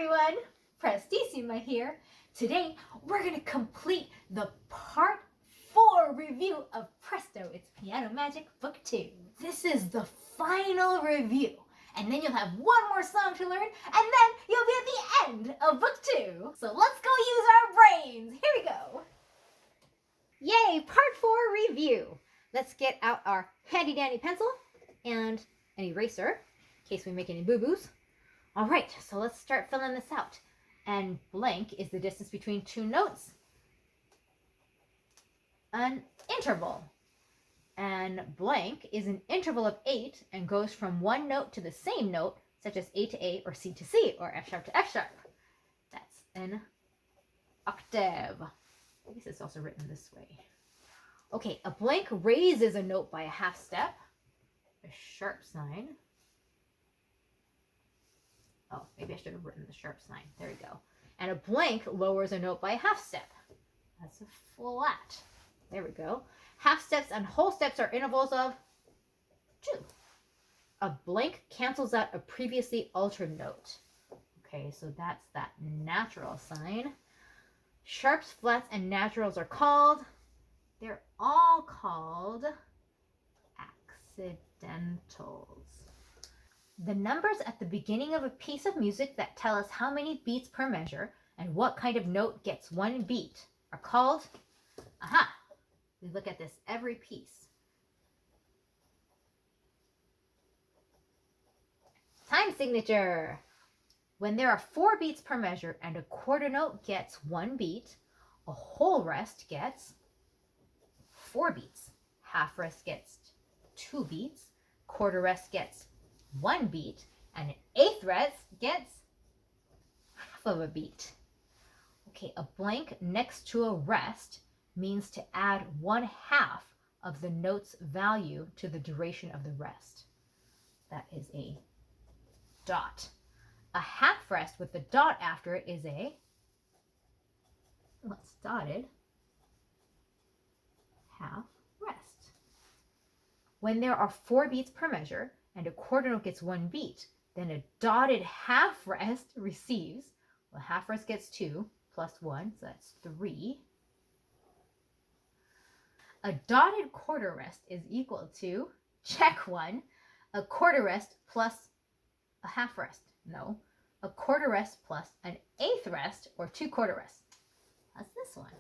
everyone, Prestissima here. Today we're going to complete the part 4 review of Presto, It's Piano Magic Book 2. This is the final review, and then you'll have one more song to learn, and then you'll be at the end of Book 2. So let's go use our brains. Here we go. Yay, part 4 review. Let's get out our handy dandy pencil and an eraser in case we make any boo-boos. All right, so let's start filling this out. And blank is the distance between two notes. An interval. And blank is an interval of 8 and goes from one note to the same note, such as A to A or C to C or F sharp to F sharp. That's an octave. I guess it's also written this way. Okay, a blank raises a note by a half step, a sharp sign. Oh, maybe I should have written the sharp sign. There we go. And a blank lowers a note by a half step. That's a flat. There we go. Half steps and whole steps are intervals of 2. A blank cancels out a previously altered note. Okay, so that's that natural sign. Sharps, flats, and naturals are called, they're all called accidentals. The numbers at the beginning of a piece of music that tell us how many beats per measure and what kind of note gets one beat are called, we look at this every piece. Time signature. When there are 4 beats per measure and a quarter note gets 1 beat, a whole rest gets 4 beats. Half rest gets 2 beats. Quarter rest gets 1 beat. And an eighth rest gets half of a beat. Okay, a blank next to a rest means to add 1/2 of the note's value to the duration of the rest. That is a dot. A half rest with the dot after it is a, what's dotted, half rest. When there are 4 beats per measure and a quarter note gets 1 beat, then a dotted half rest receives, well, half rest gets 2 plus 1, so that's 3. A dotted quarter rest is equal to, check 1, a quarter rest plus a half rest. No, a quarter rest plus an eighth rest, or 2 quarter rests. That's this one.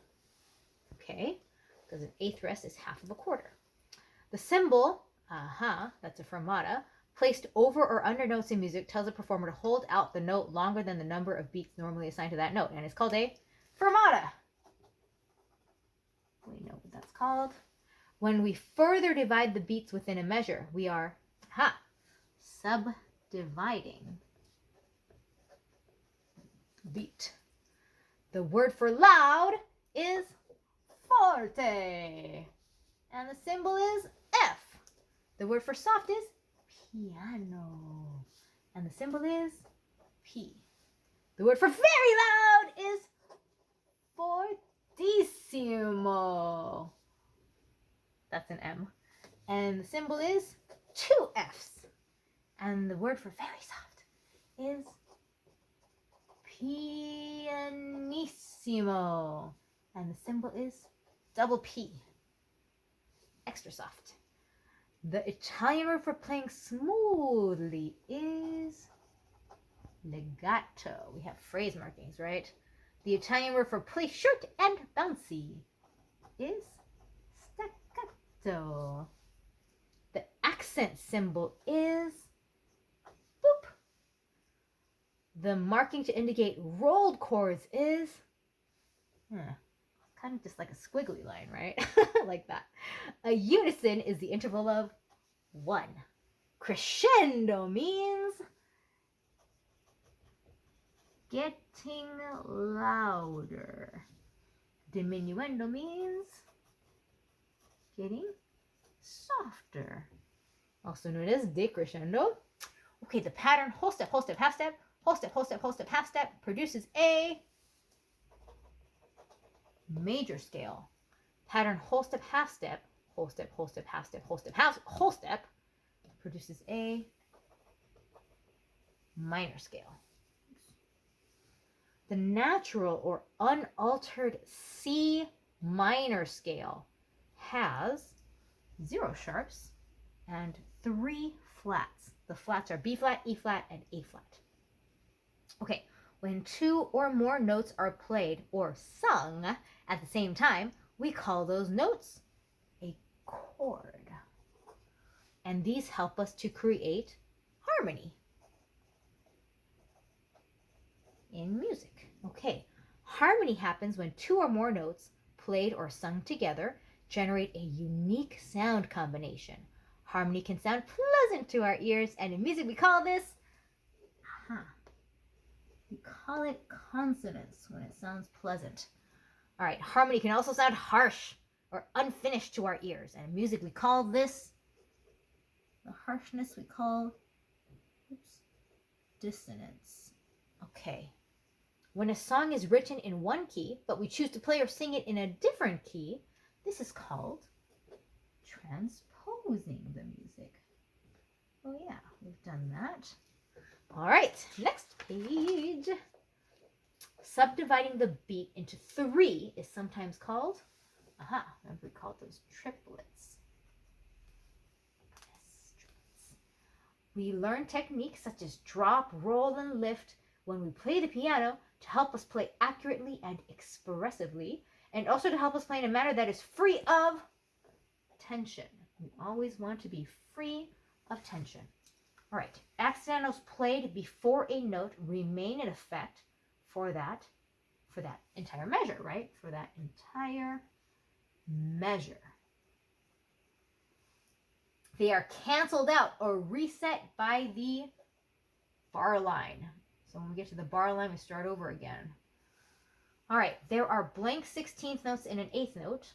Okay, because an eighth rest is half of a quarter. The symbol, that's a fermata, placed over or under notes in music tells the performer to hold out the note longer than the number of beats normally assigned to that note, and it's called a fermata. We know what that's called. When we further divide the beats within a measure, we are, subdividing beat. The word for loud is forte. And the symbol is F. The word for soft is piano. And the symbol is P. The word for very loud is fortissimo. That's an M. And the symbol is 2 F's. And the word for very soft is pianissimo. And the symbol is double P. Extra soft. The Italian word for playing smoothly is legato. We have phrase markings, right? The Italian word for play short and bouncy is staccato. The accent symbol is boop. The marking to indicate rolled chords is kind of just like a squiggly line, right? Like that. A unison is the interval of 1. Crescendo means getting louder. Diminuendo means getting softer. Also known as decrescendo. Okay, the pattern whole step, half step, whole step, half step produces a major scale. Pattern whole step, half step, half step, whole step produces a minor scale. The natural or unaltered C minor scale has 0 sharps and 3 flats. The flats are B flat, E flat, and A flat. Okay, when 2 or more notes are played or sung at the same time, we call those notes a chord. And these help us to create harmony in music. Okay, harmony happens when 2 or more notes played or sung together generate a unique sound combination. Harmony can sound pleasant to our ears, and in music we call this, we call it consonance when it sounds pleasant. All right, harmony can also sound harsh or unfinished to our ears, and in music we call this, the harshness we call, dissonance. Okay. When a song is written in one key, but we choose to play or sing it in a different key, this is called transposing the music. Oh yeah, we've done that. All right, next page. Subdividing the beat into 3 is sometimes called, remember we called those triplets. Yes, triplets. We learn techniques such as drop, roll, and lift when we play the piano to help us play accurately and expressively, and also to help us play in a manner that is free of tension. We always want to be free of tension. All right, accidentals played before a note remain in effect for that entire measure, right? For that entire measure. They are canceled out or reset by the bar line. So when we get to the bar line, we start over again. All right, there are blank 16th notes in an 8th note,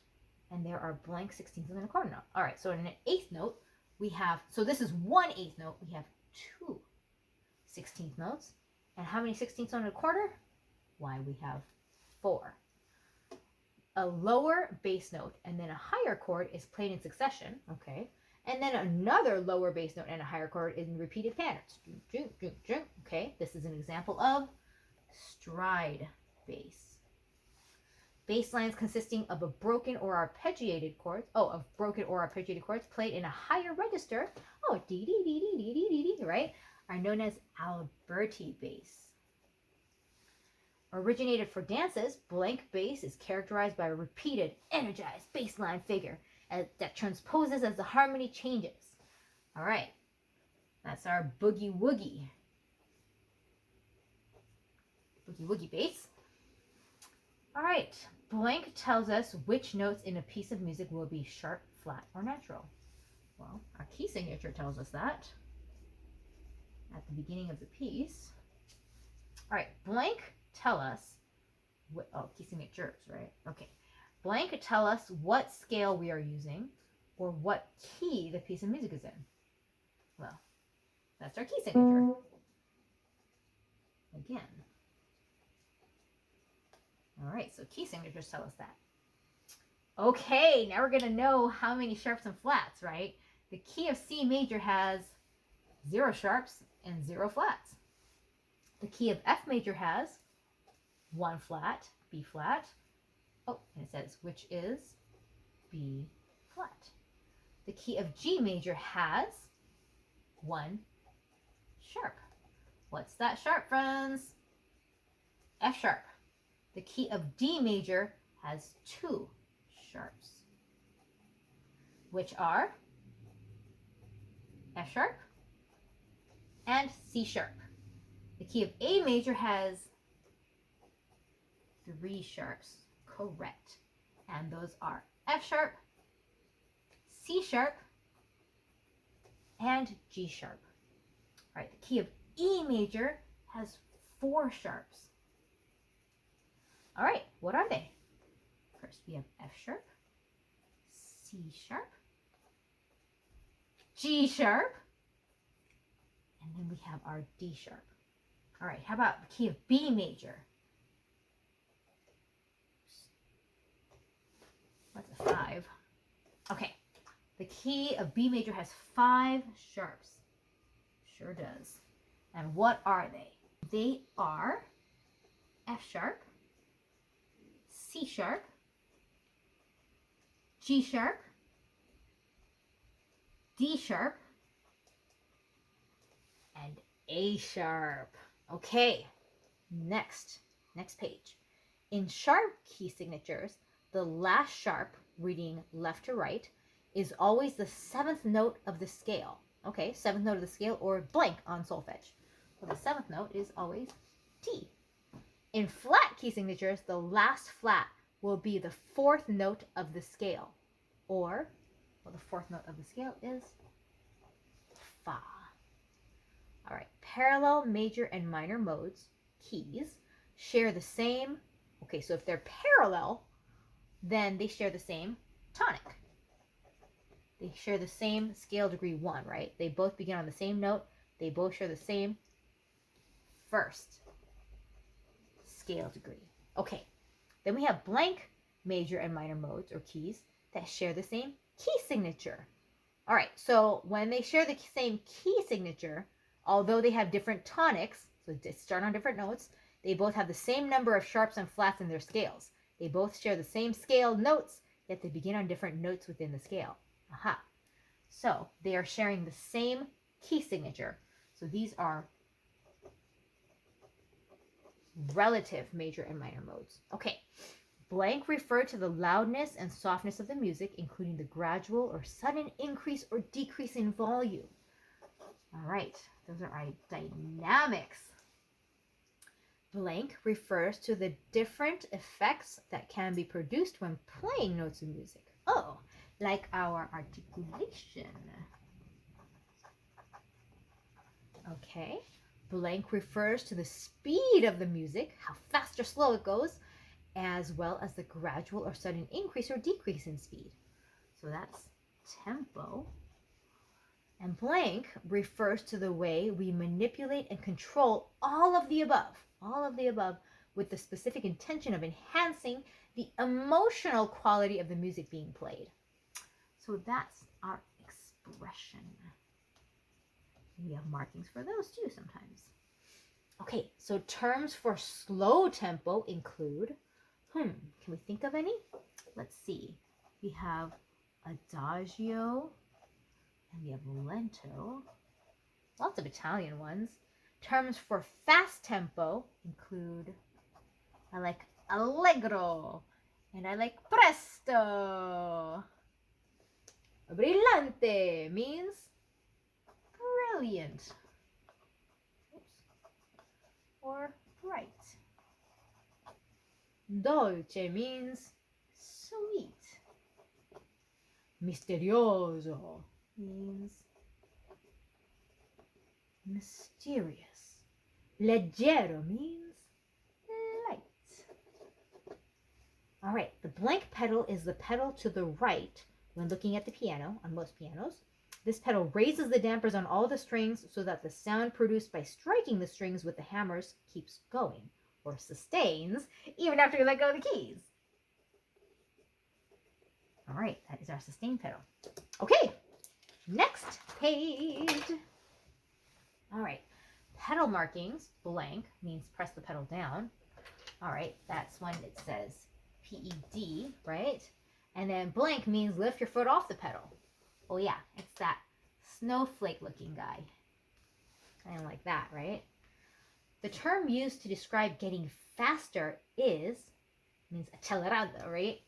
and there are blank 16th notes in a quarter note. All right, so in an 8th note, we have, so this is 1 8th note, we have 2 16th notes. And how many 16th notes in a quarter? Why, we have 4. A lower bass note and then a higher chord is played in succession, okay? And then another lower bass note and a higher chord in repeated patterns. Okay, this is an example of stride bass. Bass lines consisting of broken or arpeggiated chords played in a higher register, dee dee dee dee dee dee dee, right, are known as Alberti bass. Originated for dances, blank bass is characterized by a repeated, energized bass line figure that transposes as the harmony changes. All right, that's our boogie woogie. Boogie woogie bass. All right, blank tells us which notes in a piece of music will be sharp, flat, or natural. Well, our key signature tells us that at the beginning of the piece. All right, blank tell us, key signatures, right? Okay. Blank tell us what scale we are using or what key the piece of music is in. Well, that's our key signature. Again. All right, so key signatures tell us that. Okay, now we're going to know how many sharps and flats, right? The key of C major has 0 sharps and 0 flats. The key of F major has 1 flat, B flat. And it says, which is B flat. The key of G major has 1 sharp. What's that sharp, friends? F sharp. The key of D major has 2 sharps, which are F sharp and C sharp. The key of A major has 3 sharps, correct. And those are F sharp, C sharp, and G sharp. All right, the key of E major has 4 sharps. All right, what are they? First, we have F sharp, C sharp, G sharp, and then we have our D sharp. All right, how about the key of B major? That's a 5. Okay, the key of B major has 5 sharps. Sure does. And what are they? They are F sharp, C sharp, G sharp, D sharp, and A sharp. Okay, next page. In sharp key signatures, the last sharp, reading left to right, is always the 7th note of the scale. Okay, 7th note of the scale, or blank on solfege. Well, the 7th note is always T. In flat key signatures, the last flat will be the 4th note of the scale, or, well, the 4th note of the scale is Fa. All right, parallel major and minor modes, keys, share the same, okay, so if they're parallel, then they share the same tonic. They share the same scale degree 1, right? They both begin on the same note. They both share the same first scale degree. Okay, then we have blank major and minor modes or keys that share the same key signature. All right, so when they share the same key signature, although they have different tonics, so they start on different notes, they both have the same number of sharps and flats in their scales. They both share the same scale notes, yet they begin on different notes within the scale. Aha. So they are sharing the same key signature. So these are relative major and minor modes. Okay. Blank refer to the loudness and softness of the music, including the gradual or sudden increase or decrease in volume. All right, those are our dynamics. Blank refers to the different effects that can be produced when playing notes of music. Oh, like our articulation. Okay. Blank refers to the speed of the music, how fast or slow it goes, as well as the gradual or sudden increase or decrease in speed. So that's tempo. And blank refers to the way we manipulate and control all of the above, with the specific intention of enhancing the emotional quality of the music being played. So that's our expression. We have markings for those too sometimes. Okay, so terms for slow tempo include, can we think of any? Let's see. We have adagio, and we have lento. Lots of Italian ones. Terms for fast tempo include, I like allegro, and I like presto. Brillante means brilliant. Or bright. Dolce means sweet. Misterioso means mysterious. Leggero means light. All right, the blank pedal is the pedal to the right when looking at the piano, on most pianos. This pedal raises the dampers on all the strings so that the sound produced by striking the strings with the hammers keeps going, or sustains, even after you let go of the keys. All right, that is our sustain pedal. Okay, next page. All right, pedal markings, blank, means press the pedal down. All right, that's when it says PED, right? And then blank means lift your foot off the pedal. Oh yeah, it's that snowflake looking guy. Kind of like that, right? The term used to describe getting faster means accelerando, right?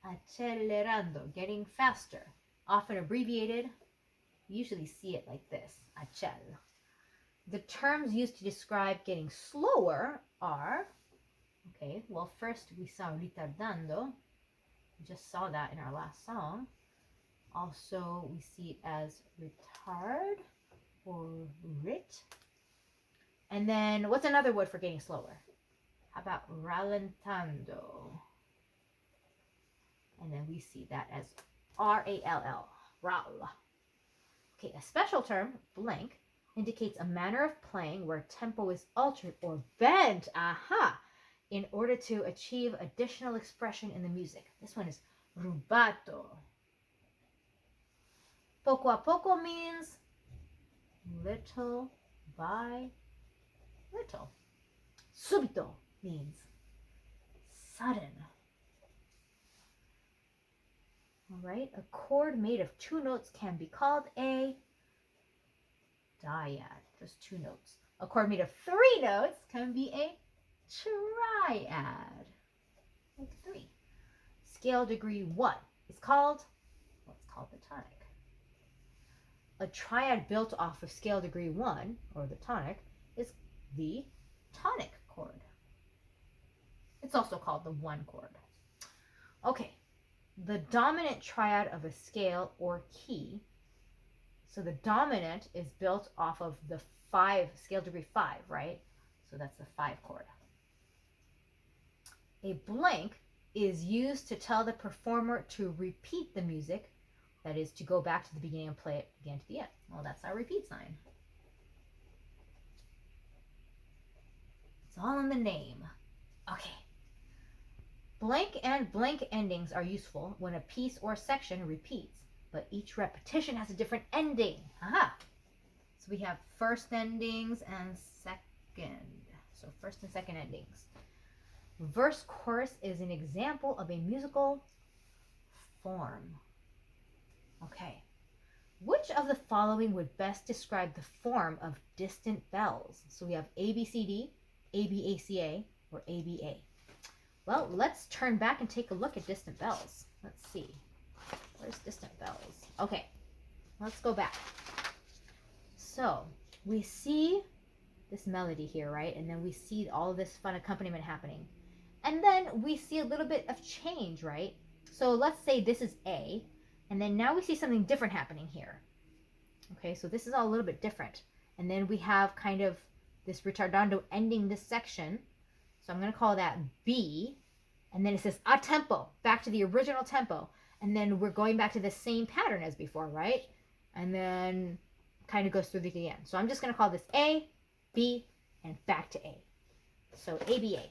Accelerando, getting faster. Often abbreviated, you usually see it like this, accel. The terms used to describe getting slower are, okay, well first we saw ritardando. We just saw that in our last song. Also, we see it as retard or rit. And then, what's another word for getting slower? How about rallentando? And then we see that as R-A-L-L, ral. Okay, a special term, blank, indicates a manner of playing where tempo is altered or bent, in order to achieve additional expression in the music. This one is rubato. Poco a poco means little by little. Subito means sudden. All right, a chord made of 2 notes can be called a dyad, just 2 notes. A chord made of 3 notes can be a triad, like 3. Scale degree 1 is called, what's called the tonic. A triad built off of scale degree 1, or the tonic, is the tonic chord. It's also called the 1 chord. Okay, the dominant triad of a scale or key. So the dominant is built off of the 5, scale degree 5, right? So that's the 5 chord. A blank is used to tell the performer to repeat the music, that is, to go back to the beginning and play it again to the end. Well, that's our repeat sign. It's all in the name. Okay. Blank and blank endings are useful when a piece or section repeats, but each repetition has a different ending. Aha! So we have first endings and second. So first and second endings. Verse chorus is an example of a musical form. Okay. Which of the following would best describe the form of distant bells? So we have ABCD, ABACA, or ABA. Well, let's turn back and take a look at distant bells. Let's see. Where's distant bells? Okay, let's go back. So we see this melody here, right? And then we see all of this fun accompaniment happening. And then we see a little bit of change, right? So let's say this is A, and then now we see something different happening here. Okay, so this is all a little bit different. And then we have kind of this ritardando ending this section. So I'm going to call that B. And then it says a tempo, back to the original tempo. And then we're going back to the same pattern as before, right? And then kind of goes through the again. So I'm just going to call this A, B, and back to A. So ABA.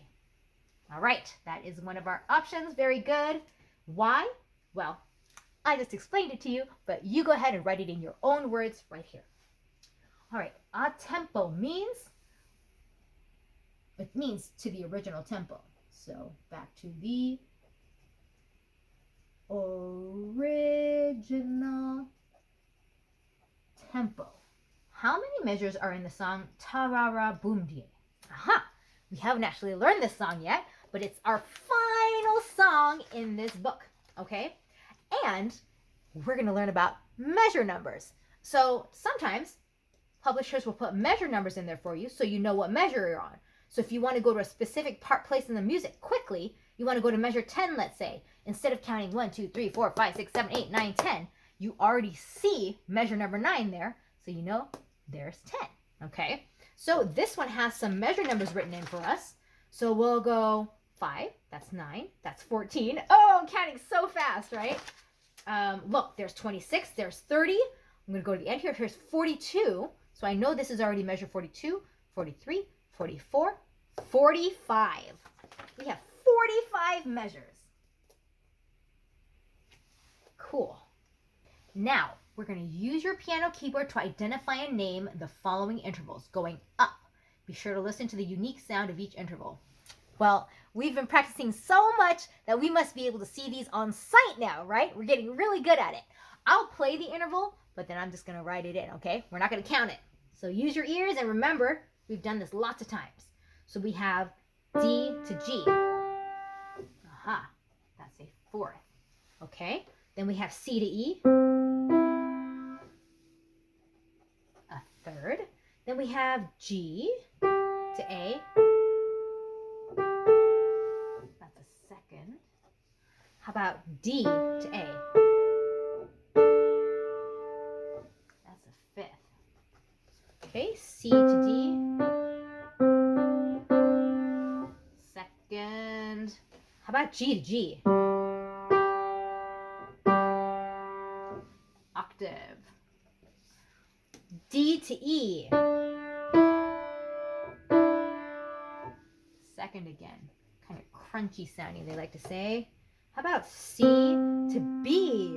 All right, that is one of our options. Very good. Why? Well, I just explained it to you, but you go ahead and write it in your own words right here. All right, a tempo means, it means to the original tempo. So back to the original tempo. How many measures are in the song Tarara Boom Die? Aha! We haven't actually learned this song yet, but it's our final song in this book, okay? And we're going to learn about measure numbers. So sometimes publishers will put measure numbers in there for you so you know what measure you're on. So if you want to go to a specific place in the music quickly, you want to go to measure 10, let's say. Instead of counting 1, 2, 3, 4, 5, 6, 7, 8, 9, 10, you already see measure number 9 there, so you know there's 10, okay? So this one has some measure numbers written in for us. So we'll go 5, that's 9, that's 14. Oh, I'm counting so fast, right? Look, there's 26, there's 30. I'm going to go to the end here. Here's 42. So I know this is already measure 42, 43, 44, 45. We have 45 measures. Cool. Now, we're going to use your piano keyboard to identify and name the following intervals going up. Be sure to listen to the unique sound of each interval. Well, we've been practicing so much that we must be able to see these on sight now, right? We're getting really good at it. I'll play the interval, but then I'm just going to write it in, okay? We're not going to count it. So use your ears and remember, we've done this lots of times. So we have D to G. Aha, that's a fourth. Okay, then we have C to E. A third. Then we have G to A. That's a second. How about D to A? That's a fifth. Okay, C to D. Second. How about G to G? Octave. D to E. Second again. Kind of crunchy sounding, they like to say. How about C to B?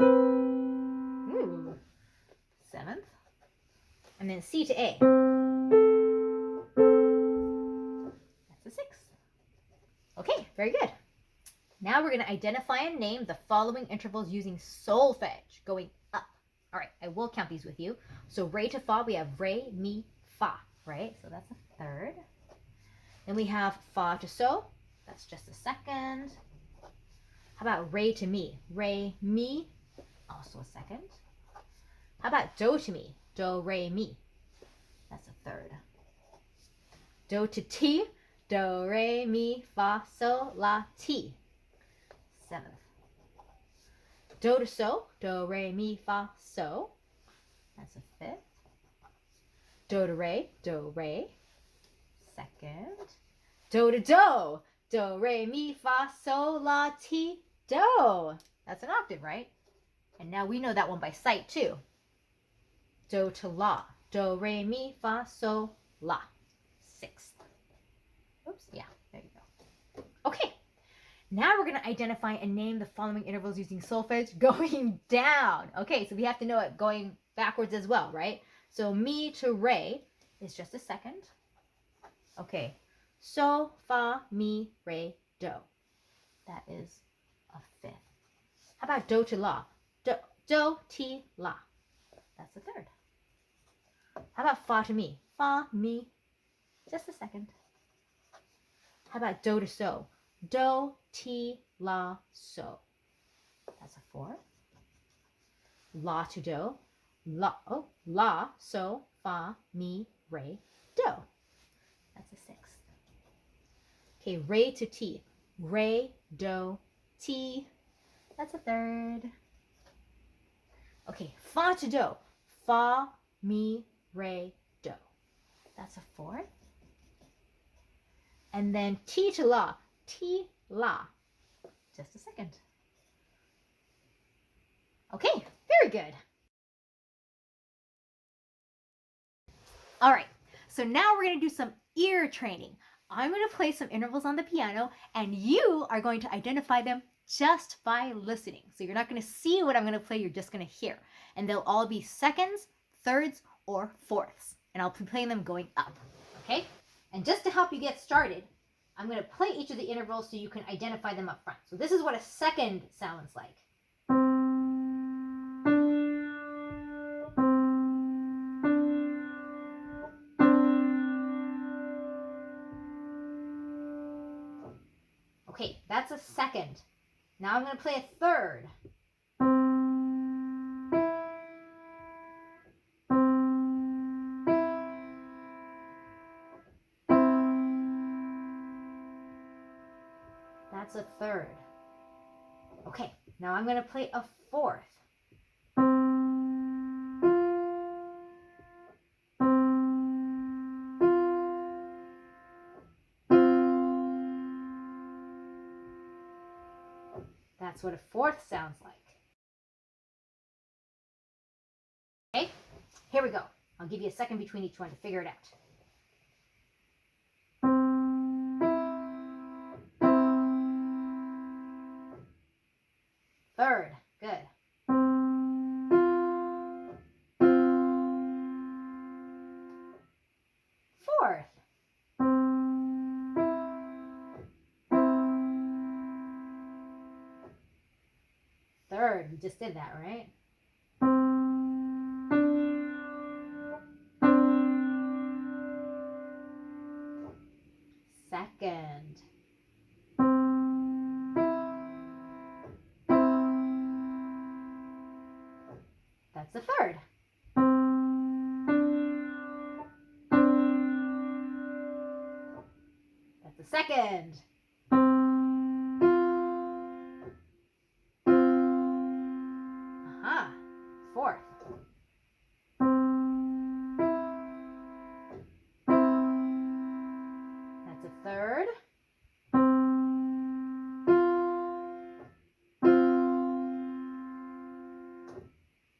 Ooh. Seventh. And then C to A. Okay, very good. Now we're going to identify and name the following intervals using solfege, going up. All right, I will count these with you. So re to fa, we have re, mi, fa, right? So that's a third. Then we have fa to so. That's just a second. How about re to mi? Re, mi, also a second. How about do to mi? Do, re, mi. That's a third. Do to ti. Do, re, mi, fa, so, la, ti. Seventh. Do to so. Do, re, mi, fa, so. That's a fifth. Do to re. Do, re. Second. Do to do. Do, re, mi, fa, so, la, ti, do. That's an octave, right? And now we know that one by sight too. Do to la. Do, re, mi, fa, so, la. Sixth. Oops, yeah, there you go. Okay, now we're going to identify and name the following intervals using solfege going down. Okay, so we have to know it going backwards as well, right? So mi to re is just a second. Okay, so, fa, mi, re, do. That is a fifth. How about do to la? Do, ti, la. That's the third. How about fa to mi? Fa, mi, just a second. How about do to so? Do, ti, la, so. That's a fourth. La to do. La, so, fa, mi, re, do. That's a sixth. Okay, re to ti. Re, do, ti. That's a third. Okay, fa to do. Fa, mi, re, do. That's a fourth. And then ti to la. Ti, la. Just a second. Okay, very good. All right, so now we're going to do some ear training. I'm going to play some intervals on the piano, and you are going to identify them just by listening. So you're not going to see what I'm going to play, you're just going to hear. And they'll all be seconds, thirds, or fourths. And I'll be playing them going up, okay? And just to help you get started, I'm going to play each of the intervals so you can identify them up front. So this is what a second sounds like. Okay, that's a second. Now I'm going to play a third. That's a third. Okay, now I'm going to play a fourth. That's what a fourth sounds like. Okay, here we go. I'll give you a second between each one to figure it out. Third, good. Fourth. Third, we just did that, right? Second. That's the third. That's the second. Aha. Fourth. That's a third.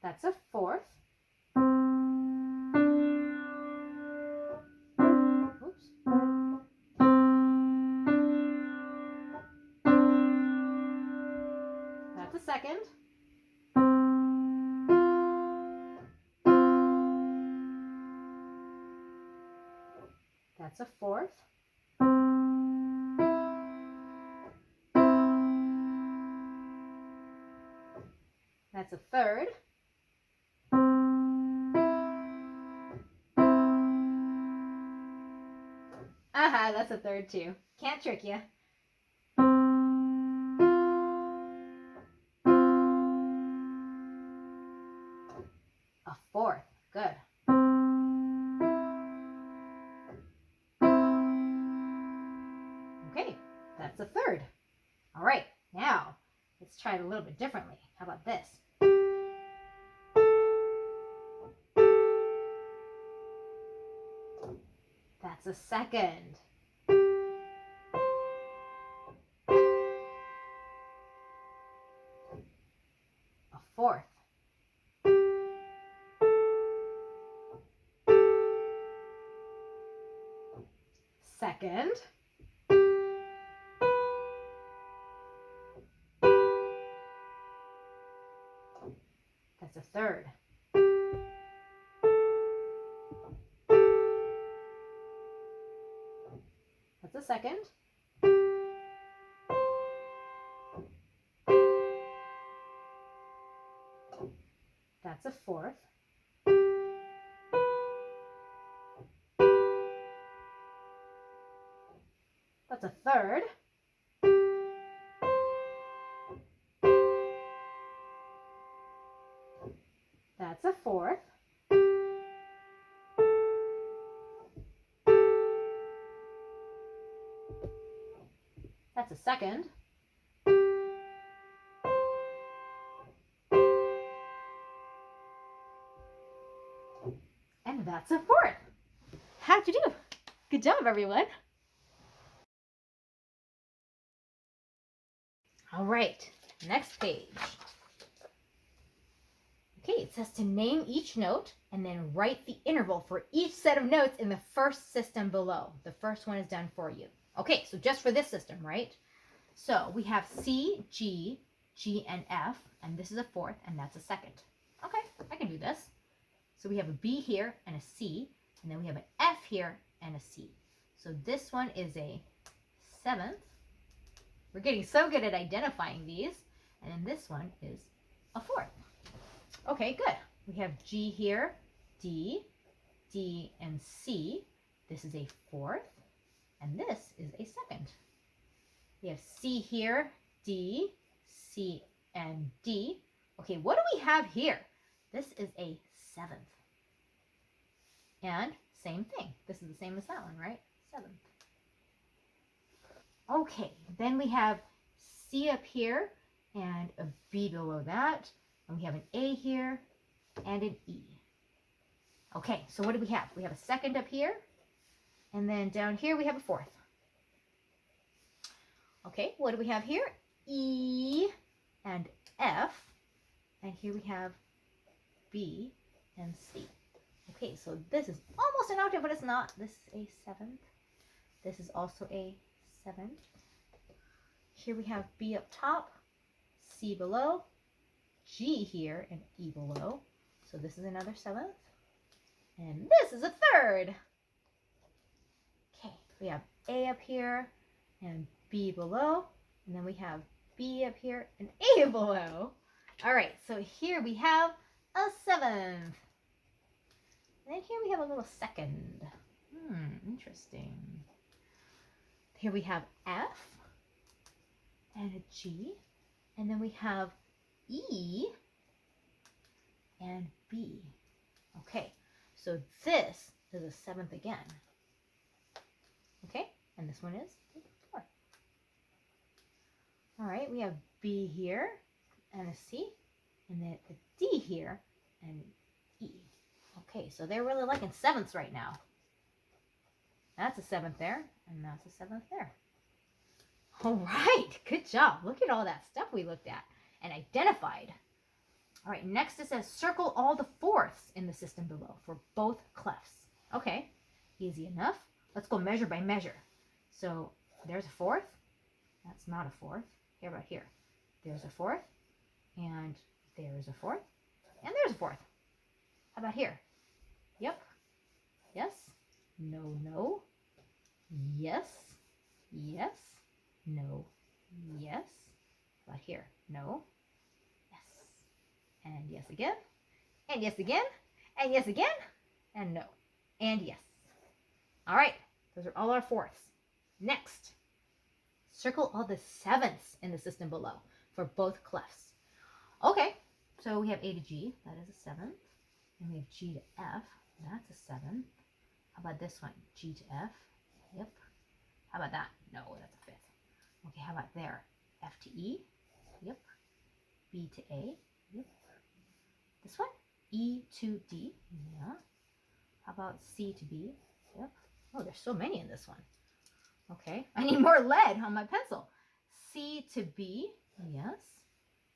That's a fourth. Oops. That's a second. That's a fourth. That's a third. Aha, that's a third too. Can't trick you. A fourth. Good. Okay, that's a third. All right, now let's try it a little bit differently. How about this? That's a second. A fourth. Second. That's a third. That's a second. That's a fourth. That's a third. That's a fourth. That's a second. And that's a fourth. How'd you do? Good job, everyone. All right, next page. Okay, it says to name each note and then write the interval for each set of notes in the first system below. The first one is done for you. Okay, so just for this system, right? So we have C, G, G, and F, and this is a fourth, and that's a second. Okay, I can do this. So we have a B here and a C, and then we have an F here and a C. So this one is a seventh. We're getting so good at identifying these. And then this one is a fourth. Okay, good. We have G here, D, D, and C. This is a fourth, and this is a second. We have C here, D, C, and D. Okay, what do we have here? This is a seventh. And same thing. This is the same as that one, right? Seventh. Okay, then we have C up here and a B below that. And we have an A here and an E. Okay, so what do we have? We have a second up here. And then down here we have a fourth. Okay, what do we have here? E and F. And here we have B and C. Okay, so this is almost an octave, but it's not. This is a seventh. This is also a seventh. Here we have B up top, C below, G here, and E below. So this is another seventh. And this is a third. Okay, we have A up here and B below. And then we have B up here and A below. All right, so here we have a seventh. And then here we have a little second. Interesting. Here we have F and a G. And then we have E and B. Okay, so this is a seventh again. Okay, and this one is a fourth. All right, we have B here and a C, and then a D here and E. Okay, so they're really liking sevenths right now. That's a seventh there, and that's a seventh there. All right, good job. Look at all that stuff we looked at and identified. All right, next it says circle all the fourths in the system below for both clefs. Okay, easy enough. Let's go measure by measure. So there's a fourth. That's not a fourth. Here about here. There's a fourth, and there's a fourth, and there's a fourth. How about here? Yep. Yes. No, no. Yes. Yes. No. Yes. How about here? No. Yes. and yes again, and yes again, and yes again, and no, and yes. All right, those are all our fourths. Next, circle all the sevenths in the system below for both clefs. Okay, so we have A to G, that is a seventh. And we have G to F, that's a seventh. How about this one? G to F, yep. How about that? No, that's a fifth. Okay, how about there? F to E, yep. B to A, yep. This one? E to D, yeah. How about C to B, yep. Oh, there's so many in this one. Okay, I need more lead on my pencil. C to B, yes.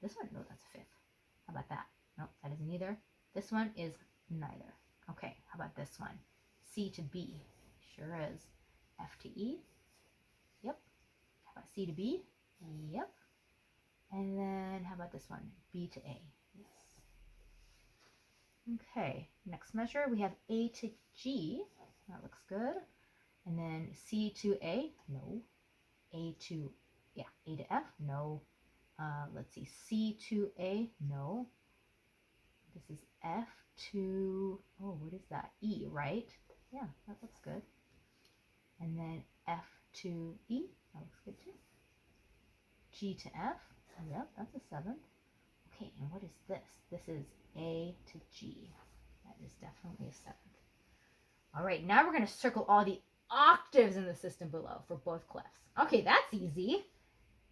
This one, no, that's a fifth. How about that? No, that isn't either. This one is neither. Okay, how about this one? C to B, sure is. F to E, yep. How about C to B? Yep. And then how about this one? B to A, yes. Okay, next measure, we have A to G, that looks good. And then C to A, no. A to, yeah, A to F, no. Let's see, C to A, no. This is F to, oh, what is that? E, right? Yeah, that looks good. And then F to E, that looks good too. G to F, yep, that's a seventh. Okay, and what is this? This is A to G. That is definitely a seventh. All right, now we're going to circle all the octaves in the system below for both clefs. Okay, that's easy.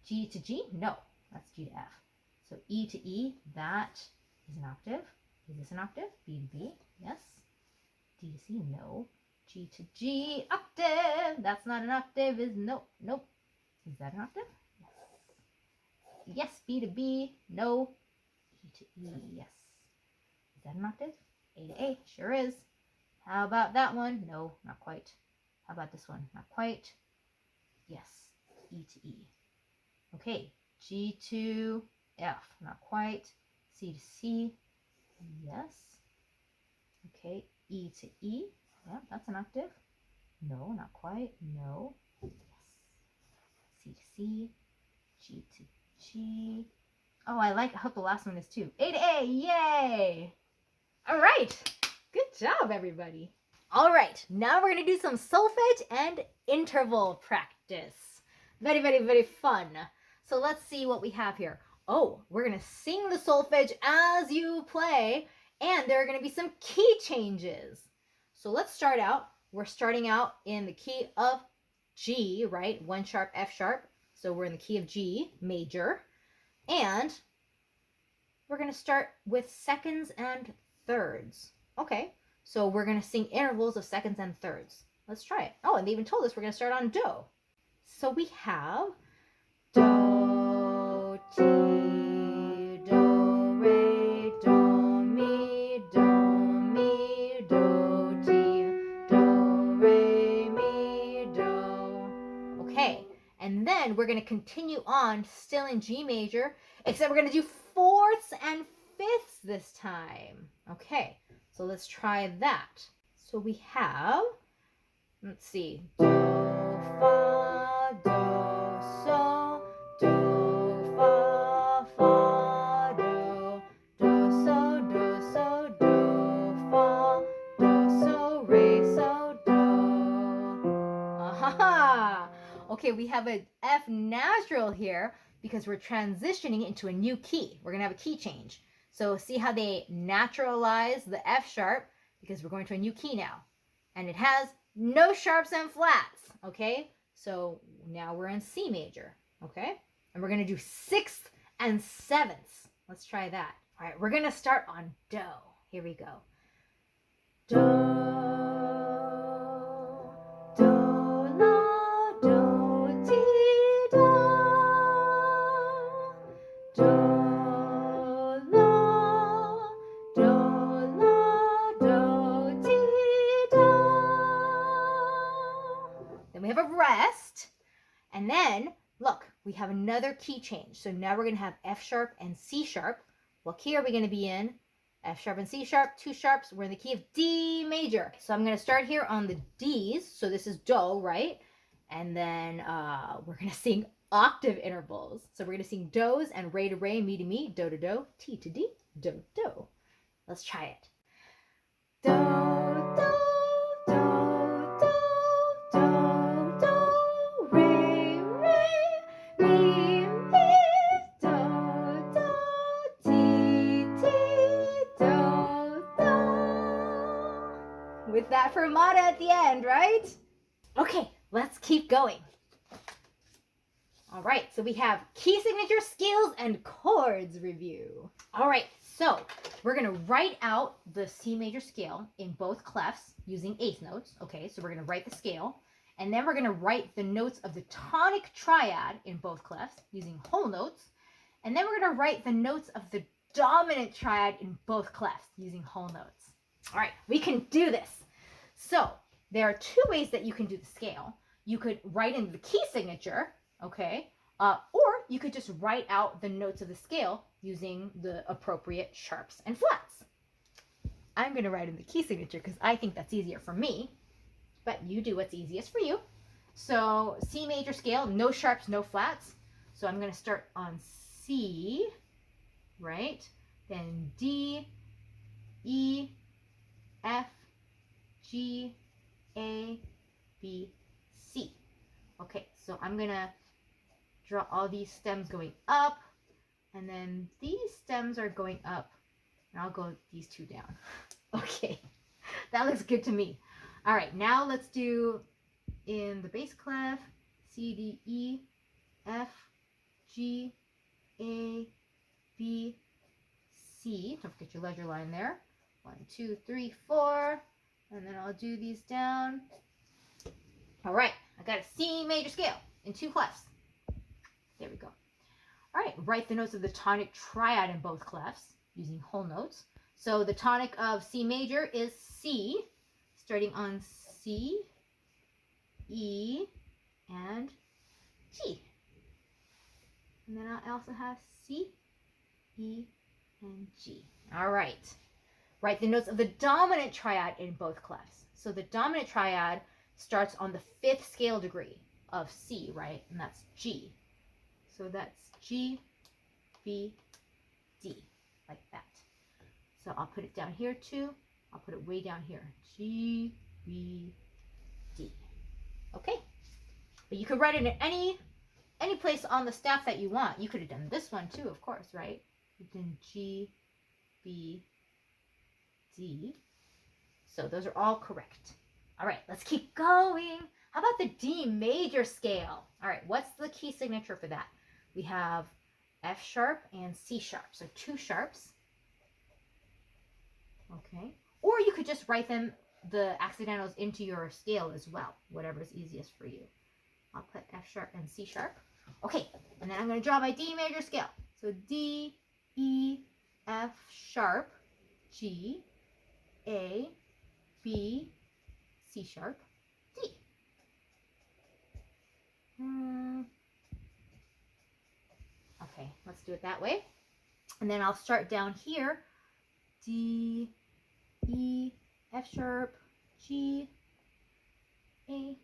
G to G, no, that's G to F. So E to E, that is an octave. Is this an octave? B to B, yes. D to C, no. G to G, octave. That's not an octave, is no, nope. Is that an octave? Yes. Yes, B to B, no. E to E, yes. Is that an octave? A to A, sure is. How about that one? No, not quite. How about this one? Not quite. Yes, E to E. Okay, G to F, not quite. C to C, yes. Okay, E to E, yeah, that's an octave. No, not quite. No, yes. C to C, G to G. Oh, I hope the last one is too. A to A, yay! All right, good job, everybody. All right, now we're going to do some solfege and interval practice. Very, very, very fun. So let's see what we have here. Oh, we're going to sing the solfege as you play, and there are going to be some key changes. So let's start out. We're starting out in the key of G, right? 1 sharp, F sharp. So we're in the key of G, major. And we're going to start with seconds and thirds. Okay. So we're going to sing intervals of seconds and thirds. Let's try it. Oh, and they even told us we're going to start on do. So we have do, ti, do, re, do, mi, do, ti, do, re, mi, do. Okay, and then we're going to continue on still in G major, except we're going to do fourths and fifths this time. Okay. So let's try that. So we have, let's see, do, fa, do, so, do, fa, fa, do, so, do, fa, do, so, re, so, do. Aha! Okay, we have an F natural here because we're transitioning into a new key. We're going to have a key change. So see how they naturalize the F sharp because we're going to a new key now. And it has no sharps and flats, okay? So now we're in C major, okay? And we're going to do sixths and sevenths. Let's try that. All right, we're going to start on do. Here we go. Do, do, la, do, ti, do. Do. Then we have a rest, and then look, we have another key change. So now we're going to have F sharp and C sharp. What key are we going to be in? F sharp and C sharp, 2 sharps. We're in the key of D major. So I'm going to start here on the D's. So this is do, right? And then we're going to sing octave intervals. So we're going to sing do's and re to re, mi to mi, do to do, ti to D, do, do. Let's try it. Do, do, do, do, do, do, re, re, mi, mi, do, do, ti, ti, do, do. With that fermata at the end, right? Okay, let's keep going. All right, so we have key signature, scales, and chords review. All right, so we're gonna write out the C major scale in both clefs using eighth notes. Okay, so we're gonna write the scale, and then we're gonna write the notes of the tonic triad in both clefs using whole notes, and then we're gonna write the notes of the dominant triad in both clefs using whole notes. All right, we can do this. So there are two ways that you can do the scale. You could write in the key signature, okay? Or you could just write out the notes of the scale using the appropriate sharps and flats. I'm going to write in the key signature because I think that's easier for me, but you do what's easiest for you. So C major scale, no sharps, no flats. So I'm going to start on C, right? Then D, E, F, G, A, B, C. Okay, so I'm going to draw all these stems going up, and then these stems are going up, and I'll go these two down. Okay, that looks good to me. All right, now let's do in the bass clef, C, D, E, F, G, A, B, C. Don't forget your ledger line there. 1, 2, 3, 4, and then I'll do these down. All right, I got a C major scale in two clefs. There we go. All right, write the notes of the tonic triad in both clefs using whole notes. So the tonic of C major is C, starting on C, E, and G. And then I also have C, E, and G. All right. Write the notes of the dominant triad in both clefs. So the dominant triad starts on the fifth scale degree of C, right? And that's G. So that's G, B, D, like that. So I'll put it down here too. I'll put it way down here. G, B, D. Okay. But you could write it in any place on the staff that you want. You could have done this one too, of course, right? You've done G, B, D. So those are all correct. All right, let's keep going. How about the D major scale? All right, what's the key signature for that? We have F sharp and C sharp, so two sharps. Okay, or you could just write them, the accidentals, into your scale as well, whatever is easiest for you. I'll put F sharp and C sharp. Okay, and then I'm going to draw my D major scale. So D, E, F sharp, G, A, B, C sharp, D. Okay, let's do it that way. And then I'll start down here. D, E, F sharp, G, A,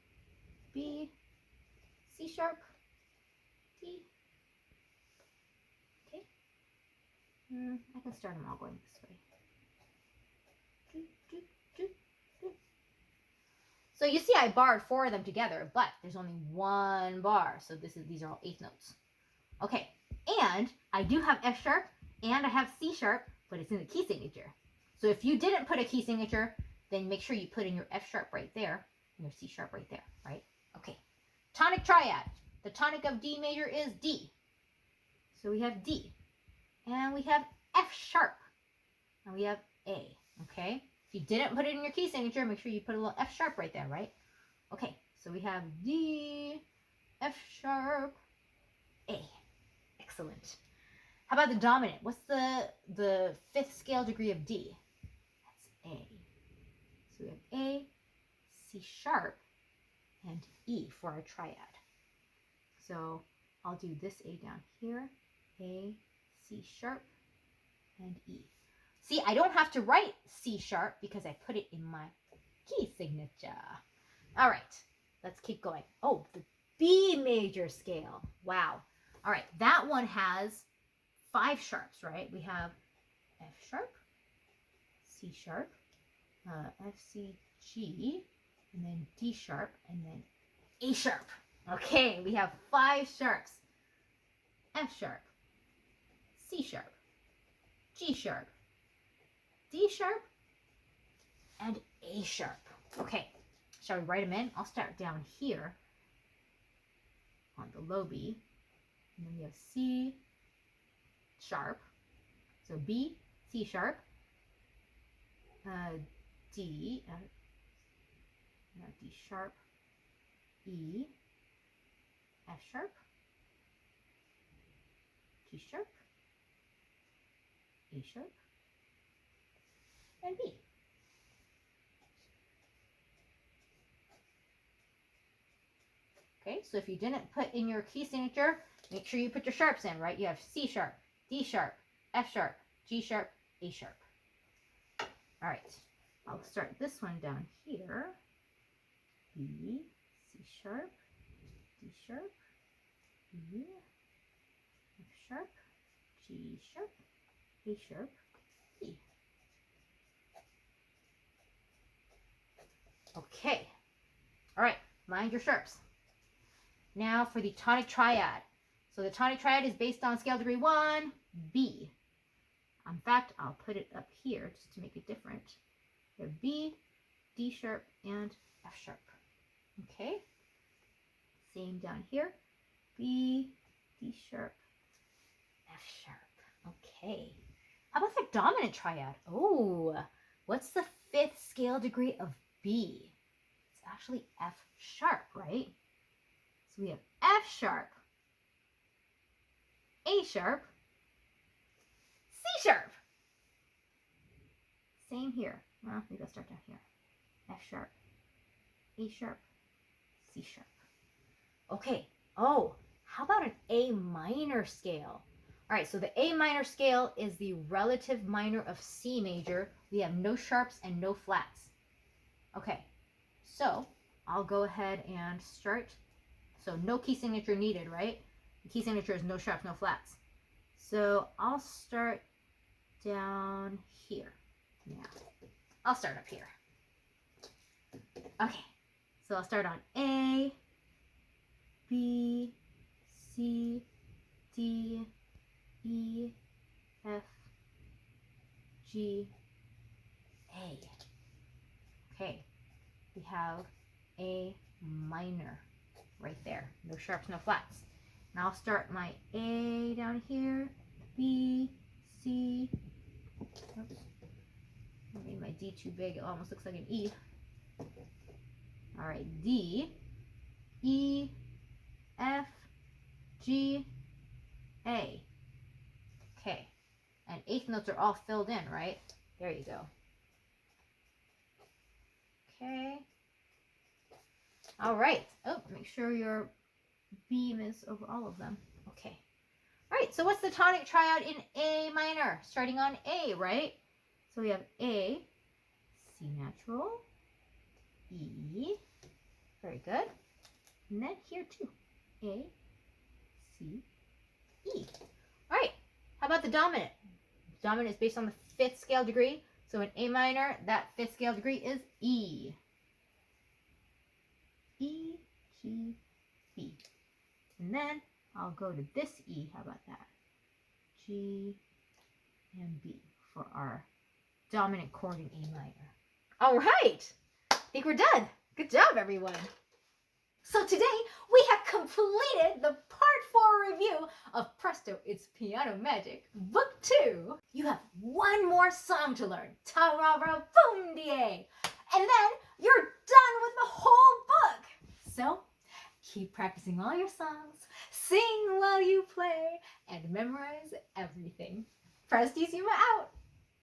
B, C sharp, D. Okay. I can start them all going this way. So you see I barred 4 of them together, but there's only one bar. So these are all eighth notes. Okay, and I do have F sharp and I have C sharp, but it's in the key signature. So if you didn't put a key signature, then make sure you put in your F sharp right there and your C sharp right there, right? Okay, tonic triad. The tonic of D major is D. So we have D, and we have F sharp, and we have A, okay? If you didn't put it in your key signature, make sure you put a little F sharp right there, right? Okay, so we have D, F sharp, A. Excellent. How about the dominant? What's the fifth scale degree of D? That's A. So we have A, C sharp, and E for our triad. So I'll do this A down here, A, C sharp, and E. See, I don't have to write C sharp because I put it in my key signature. All right, let's keep going. Oh, the B major scale. Wow. All right, that one has 5 sharps, right? We have F sharp, C sharp, F, C, G, and then D sharp, and then A sharp. Okay, we have 5 sharps. F sharp, C sharp, G sharp, D sharp, and A sharp. Okay, shall we write them in? I'll start down here on the low B. And then we have C sharp. So B, C sharp, D, D sharp, E, F sharp, G sharp, A sharp, and B. Okay, so if you didn't put in your key signature, make sure you put your sharps in, right? You have C sharp, D sharp, F sharp, G sharp, A sharp. All right, I'll start this one down here. B, C sharp, D sharp, E, F sharp, G sharp, A sharp, E. Okay, all right, mind your sharps. Now for the tonic triad. So the tonic triad is based on scale degree 1, B. In fact, I'll put it up here just to make it different. We have B, D sharp, and F sharp. Okay. Same down here. B, D sharp, F sharp. Okay. How about the dominant triad? Oh, what's the 5th scale degree of B? It's actually F sharp, right? So we have F sharp, A sharp, C sharp. Same here. Well, maybe I'll start down here. F sharp, A sharp, C sharp. Okay. Oh, how about an A minor scale? All right, so the A minor scale is the relative minor of C major. We have no sharps and no flats. Okay, so I'll go ahead and start. So no key signature needed, right? The key signature is no sharps, no flats. So I'll start down here. Yeah, I'll start up here. Okay, so I'll start on A, B, C, D, E, F, G, A. Okay, we have A minor right there. No sharps, no flats. And I'll start my A down here, B, C, oops, I made my D too big, it almost looks like an E. All right, D, E, F, G, A. Okay, and 8th notes are all filled in, right? There you go. Okay. All right. Oh, make sure your beam is over all of them. Okay. All right, so what's the tonic triad in A minor? Starting on A, right? So we have A, C natural, E, very good. And then here too, A, C, E. All right, how about the dominant? Dominant is based on the 5th scale degree. So in A minor, that 5th scale degree is E. E, G, B. And then I'll go to this E. How about that? G and B for our dominant chord in A minor. All right. I think we're done. Good job, everyone. So today we have completed the Part 4 review of Presto, It's Piano Magic, Book 2. You have one more song to learn, Ta-ra-ra boom die, and then you're done with the whole book. So keep practicing all your songs, sing while you play, and memorize everything. Prestissima out.